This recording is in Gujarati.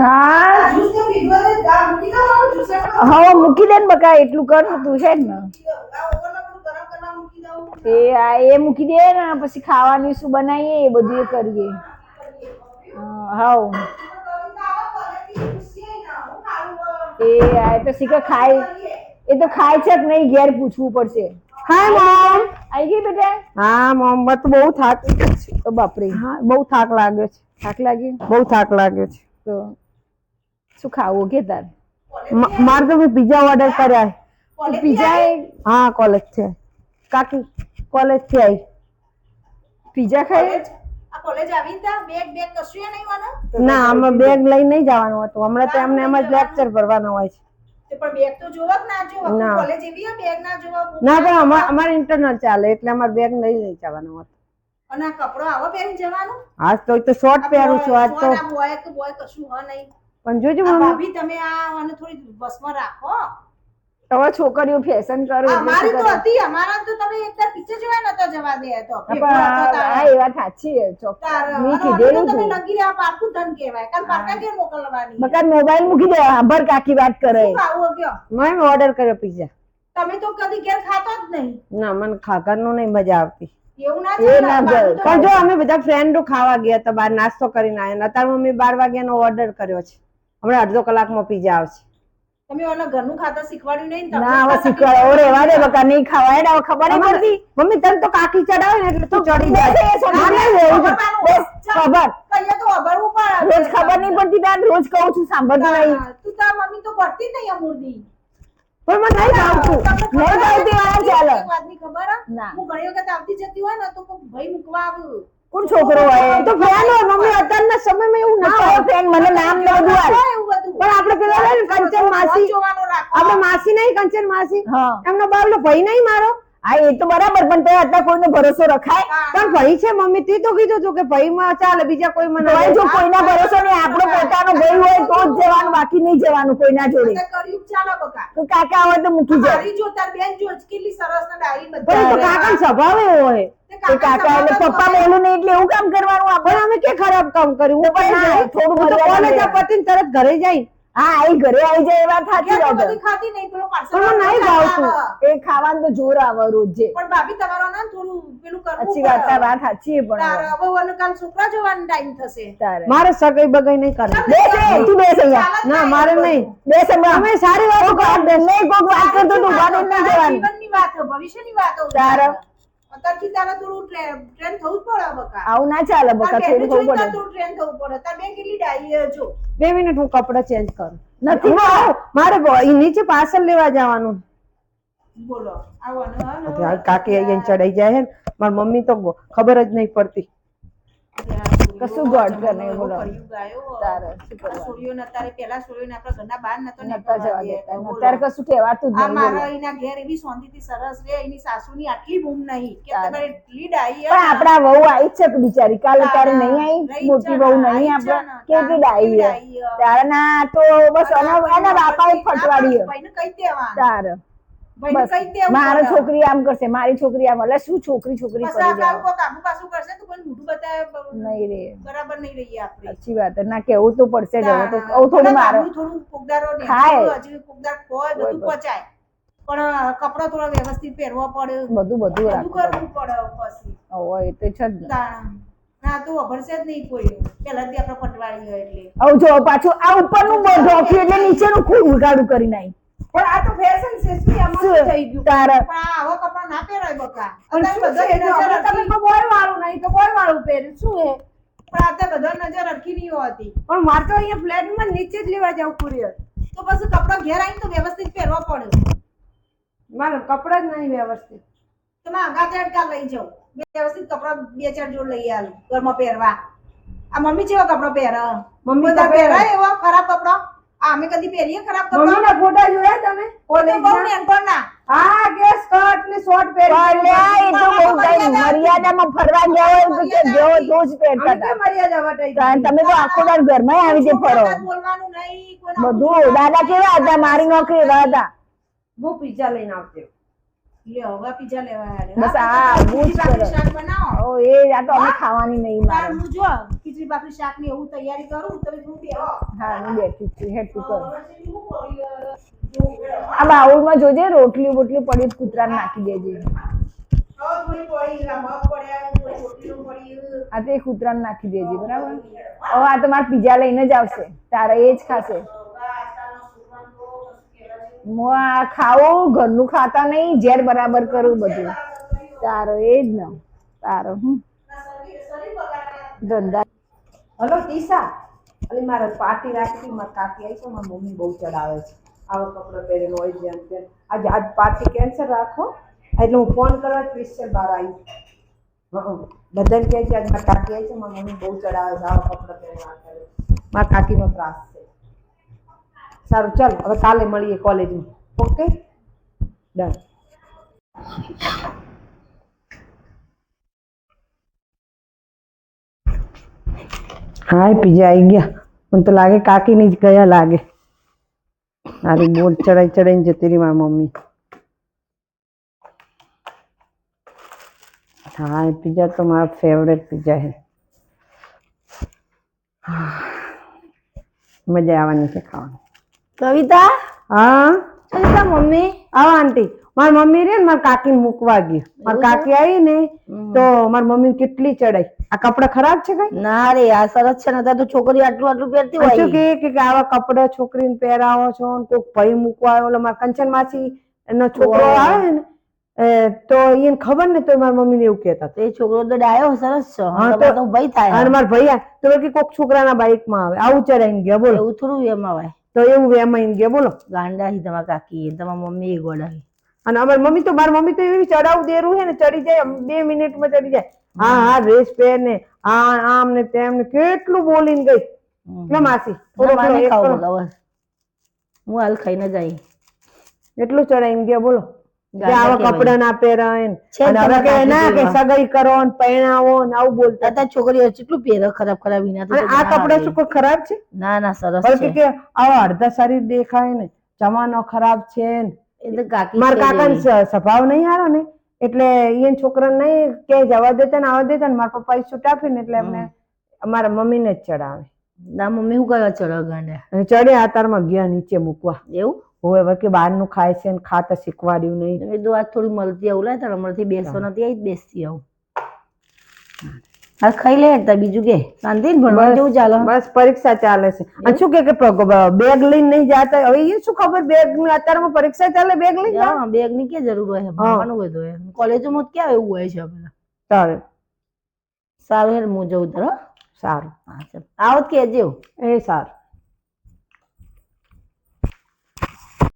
હા હવે મૂકી દે ને બકા એટલું કર તું છે ને એ મૂકી દે ને પછી ખાવાનું શું બનાવીએ એ બધું એ કરીએ હા એ તો શીખે ખાય એ તો ખાય છે કે નહીં ઘેર પૂછવું પડશે હાય મોમ આવી ગઈ બેટા હા મોમ તો બહુ થાકી ગઈ છે બાપરે હા બહુ થાક લાગ્યો છે થાક લાગ્યો બહુ થાક લાગ્યો છે તો શું ખાવું કે તાર મારે તો મેં પિઝા ઓર્ડર કર્યા પિઝા હા કોલેજ છે કાકી કોલેજ થી આવી પિઝા ખાય કોલેજ આવી તા બેગ કશું નહીં વાના ના આમાં બેગ લઈ નહીં જવાનું હતું હમણાં તો એમને એમ જ લેક્ચર ભરવાનો હોય છે પણ બેગ તો જોવા જ ના જોવા કોલેજ એવી બેગ ના જોવા ના પણ અમારે ઇન્ટરનલ ચાલે એટલે અમારે બેગ લઈ જવાનું હતું અને આ કપડો આવો પહેરીને જવાનું આજ તો શોર્ટ પહેરું છું આજ તો બોય કશું હ નહીં પણ જોજો ભાભી તમે આ અને થોડી બસમાં રાખો હવે છોકરીઓ ફેશન કરે અમારી તો હતી અમારા તો તમે એકવાર પીછે જોવા નતો જવા દે તો હા એ વાત સાચી છે ચોક્કસ કીધેલું તમે લગી રહ્યા પારકું ધન કહેવાય કાલ પારકા કે મોકલવાની બકા મોબાઈલ મૂકી દે આંબર કાકી વાત કરે ખાવું કયો મેં ઓર્ડર કર્યો પિઝા તમે તો કદી ઘેર ખાતો જ નહીં ના મને ખાવાનું નહીં મજા આવતી એવું ના પણ જો અમે બધા ફ્રેન્ડો ખાવા ગયા તો બહાર નાસ્તો કરીને આવ્યા અત્યારે મમ્મી 12 વાગ્યાનો ઓર્ડર કર્યો છે હમણાં અડધો કલાકમાં પિઝા આવશે તમે ઓલા ઘરનું ખાતા શીખવાડ્યું નહીં ના હવે શીખવાડે ઓરે વાડે બકા નહીં ખવાય ને ખબર નહીં પડતી મમ્મી તને તો કાકી ચડાવે ને એટલે તું ચડી જાય ખબર કઈએ તો અભરવું પણ રોજ ખબર નહીં પડતી તાર રોજ કહું છું સાંભળતી નહીં તું તાર મમ્મી તો પડતી જ નહીં અમૂર્દી પણ મને નહીં ભાવતું નહીં ભાવતી આ ચાલે એક વાતની ખબર ના હું ઘણી વખત આવતી જતી હોય ને તો ભાઈ મૂકવા આવું કોણ છોકરો હોય તો ફ્રેન્ડ હોય મમ્મી અત્યારના સમયમાં એવું ના નથી હોય ફ્રેન્ડ મને નામ ન બધું આવે એવું બધું પણ આપણે પેલા ને કંચન માસી જોવાનો રાખો આપણે માસી નહીં કંચન માસી હા એમનો બાબલો ભાઈ નહીં મારો હા એ તો બરાબર પણ તે અત્યારે કોઈનો ભરોસો રખાય પણ ભાઈ છે મમ્મી તે તો કીધું હતું કે ભાઈ માં ચાલે બીજા કોઈ મને તો જો કોઈના ભરોસો નહીં આપણો પોતાનો ભાઈ હોય તો જ જવાનું બાકી નહીં જવાનું કોઈના જોડે કર્યું ચાલો બકા તો કાકા હોય તો મૂકી જાય મારી જો તાર બેન જો કેટલી સરસ ને ડાયરી પણ બધી એ તો કાકા સ્વભાવ એવો હોય એ કાકા એટલે પપ્પા બોલું નહીં એટલે એવું કામ કરવાનું આપણે પણ અમે કે ખરાબ કામ કર્યું હું પણ ના થોડું હું તો કોલેજ પતીને તરત ઘરે જઈ હા એ ઘરે આવી જાય એ વાત સાચી તો વાત બધી ખાતી નહીં પેલો પાર્સલ પણ મને નહીં ભાવતું એ ખાવાનું તો જોર આવે રોજે પણ ભાભી તમારો ના થોડું પેલું કરવું સાચી વાત તાર વાત સાચી છે તાર પણ હવે ઓલો કાલ છોકરા જોવાનો ટાઈમ થશે તારે મારે સગાઈ બગાઈ નહીં કરવી બેસ તું બેસ અહીંયા ના મારે નહીં બેસ અહીંયા અમે સારી વાત કોક નહીં કોક વાત કરતો તું બાને નહીં જવાનું જીવનની વાત ભવિષ્યની વાતો તારે અત્યારથી તારે થોડું ટ્રેન થવું જ પડે બકા આવું ના ચાલે બકા થોડું થવું પડે થોડું ટ્રેન થવું પડે તાર બેન કેટલી ડાઈ જો 2 મિનિટ હું કપડા ચેન્જ કરું નથી મારે નીચે પાર્સલ લેવા જવાનું બોલો આવવાનું કાકી અહીંયા ચડાઈ જાય હે મારી મમ્મી તો ખબર જ નહીં પડતી કશું ગોડ કરે બોલો તારે શું કરવાનું સોળીઓ નતારે પેલા સોળીઓ ને આપણા ઘરના બહાર નતા જવા દેતા અત્યારે કશું કહેવાતું જ આ નહીં મારા એના ઘેર એવી શાંતિથી સરસ રે એની સાસુની આટલી બૂમ નહીં કે તમારે એટલી ડાઈ પણ આપડા વહુ આવી જ છે કે બિચારી કાલે તારે નહીં આવી મોટી વહુ નહીં આપડે કેટલી ડાઈ છે તારે ના તો બસ એના બાપા ફટવાડી ભાઈને કઈ દેવાનું તારે ભાઈને કઈ દેવું મારી છોકરી આમ કરશે મારી છોકરી આમ એટલે શું છોકરી છોકરી બસ કરી આ જાય કામ કાબુ પાછું કરશે તો કોઈ મોઢું બતાવે નહીં રે બરાબર નહીં રહીએ આપણે સાચી વાત ના કેવું તો પડશે જ હવે તો થોડું મારે થોડું પોગદારો ને ખાય. હજી પોગદાર ખોય બધું પચાય પણ કપડો થોડો વ્યવસ્થિત પહેરવો પડે બધું બધું રાખવું કરવું પડે પછી હવે એ તો છે જ ને ના તો અભરશે જ નહીં કોઈ પહેલાથી આપણે પટવાળી હોય એટલે હવે જો પાછું આ ઉપરનું ઢોક્યું એટલે નીચેનું ખૂબ ઉગાડું કરી નાખી પણ આ તો ફેશન છે શું આમાં શું થઈ ગયું તારે પણ આ આવા કપડા ના પહેરાય બકા પણ અત્યારે શું છે, બધા નજર તમે તો બોય વાળું નહીં તો બોય વાળું પહેર્યું શું હે પણ આ તો બધા નજર અડકી નહીં હોતી પણ મારે તો અહીંયા ફ્લેટમાં નીચે જ લેવા જાવ કુરિયર તો પછી કપડા ઘેર આવીને તો વ્યવસ્થિત પહેરવા પડે મારે કપડા જ નહીં વ્યવસ્થિત તમે આઘાત અડકા લઈ જાઓ વ્યવસ્થિત કપડા 2-4 જોડ લઈ આલ ઘરમાં પહેરવા આ મમ્મી કેવા કપડા પહેરે મમ્મી બધા તો પહેરે. પહેરાય એવા ખરાબ કપડા અમે કદી પહેરીએ ખરાબ કપડા મમ્મીના ફોટા જોયા તમે કોઈ બહુ નેનપણના હા કે સ્કર્ટ ને શોર્ટ પહેરી અલ્યા, એ તો બહુ ટાઈમ મર્યાદામાં ફરવા ગયા હોય તો કે જેવો તો જ પહેરતા હતા મર્યાદા વટાઈ કારણ તમે તો આખો દાડ ઘરમાં આવી રીતે ફરો બોલવાનું નહીં કોઈ બધું દાદા કેવા હતા મારી નોકરી એવા હતા હું પિઝા લઈને આવતી લ્યો હવે પીઝા લેવા બસ આ બહુ જ ખીચડી કરે. શાક બનાવો ઓ એ આ તો અમે ખાવાની નહીં તાર મારે હું જો ખીચડી બાકરી શાક ની એવું તૈયારી કરું તમે હું બેહો હા હું બેઠી જ છું હેડ તું કર આ બાઉલમાં જોજે રોટલી બોટલી પડી તો કૂતરાને નાખી દેજે થોડી પડી મગ પડ્યા થોડી રોટલીઓ પડી આ તો એ કૂતરાને નાખી દેજે બરાબર હવે આ તો મારે પીઝા લઈને જ આવશે તારે એ જ ખાશે હું આ ખાવું ઘરનું ખાતા નહીં ઝેર બરાબર કરું બધું તારો એ જ ને તારો ધંધા હલો ટીસા અલી મારે પાર્ટી રાખી હતી મારી કાકી આવી છે મારી મમ્મી બહુ ચડાવે છે આવા કપડાં પહેરેલો હોય જેમ તેમ આજે આજ પાર્ટી કેન્સલ રાખો એટલે હું ફોન કરવા સ્પેશિયલ બહાર આવી બધાને કહે છે આજ મારી કાકી આવી છે મારી મમ્મી બહુ ચડાવે છે આવા કપડાં પહેરવા કરે મારા કાકીનો ત્રાસ છે સારું ચાલ હવે કાલે મળીએ કોલેજમાં ઓકે ડન હા પીઝા આવી ગયા મને તો લાગે કાકીની જ ગયા લાગે મારી બોટ ચડાઈ ચડાઈને જતી રહી મારી મમ્મી હા એ પીઝા તો મારા ફેવરેટ પીઝા છે મજા આવવાની છે ખાવાની કવિતા હા કવિતા મમ્મી આવો આંટી મારી મમ્મી રે ને મારી કાકીને મૂકવા ગઈ મારી કાકી આવી ને તો મારી મમ્મી કેટલી ચડાઈ આ કપડા ખરાબ છે કઈ ના રે આ સરસ છે ને તો છોકરી આટલું આટલું પહેરતી શું કે આવા કપડા છોકરીને પહેરાવો છો ને કોઈક ભાઈ મૂકવા આવ્યો મારા કંચન માસી એનો છોકરો આવે ને તો એને ખબર ને તો મારી મમ્મી ને એવું કહેતા એ છોકરો તો ડાયો સરસ છે હા તો ભાઈ થાય અને મારા ભાઈ તો કે કોઈક છોકરાના બાઈક માં આવે આવું ચડાઈને ગયા બોલો એવું થોડું એમાં હોય તો એવું વેમાઈને ગયા બોલો ગાંડા હી તમારા કાકી તમારા મમ્મી એ ગોડાવી અને અમારી મમ્મી તો મારી મમ્મી તો એવી ચડાવ દેરું છે ને ચડી જાય 2 મિનિટમાં ચડી જાય હા હા ડ્રેસ પહેર ને આ આમ ને તેમ ને કેટલું બોલીને ગઈ એટલે માસી હું હાલ ખાઈને જાય એટલું ચડાઈને ગયા બોલો આવા કપડા ના પહેરાય ના કે સગાઈ કરો ને પહેણાવો ને આવું બોલતા હતા છોકરીઓ કેટલું પહેરે ખરાબ ખરાબ વિના આ કપડા શું કોઈ ખરાબ છે ના ના સરસ બલકે કે આવા અડધા શરીર દેખાય ને જમાનો ખરાબ છે ને એટલે કાકી મારા કાકાનો સ્વભાવ નહીં હારો ને એટલે એને છોકરાને નહીં કે જવા દેતા ને આવવા દેતા ને મારા પપ્પા છૂટ આપીને એટલે એમને અમારા મમ્મીને જ ચડાવે ના મમ્મી શું કરવા ચડો ગાંડા ચડે આતારમાં ગયા નીચે મૂકવા એવું હવે કે બહારનું ખાય છે ને ખાતા શીખવાડ્યું નહીં મેં કીધું આજ થોડી મળતી આવું લાય તારે હમણાંથી બેસવા નથી આવી બેસતી આવું હા ખાઈ લે બીજું કે શાંતિ ને ભણવા જેવું ચાલે બસ પરીક્ષા ચાલે છે અને શું કે બેગ લઈને નહીં જાતા હવે એ શું ખબર બેગ અત્યારમાં પરીક્ષા ચાલે બેગ લઈને હા બેગ ની ક્યાં જરૂર હોય ભણવાનું હોય તો કોલેજોમાં ક્યાં એવું હોય છે પેલા સારું સારું હેડ હું જઉં તારો સારું હા ચાલ આવત કેજો એ સારું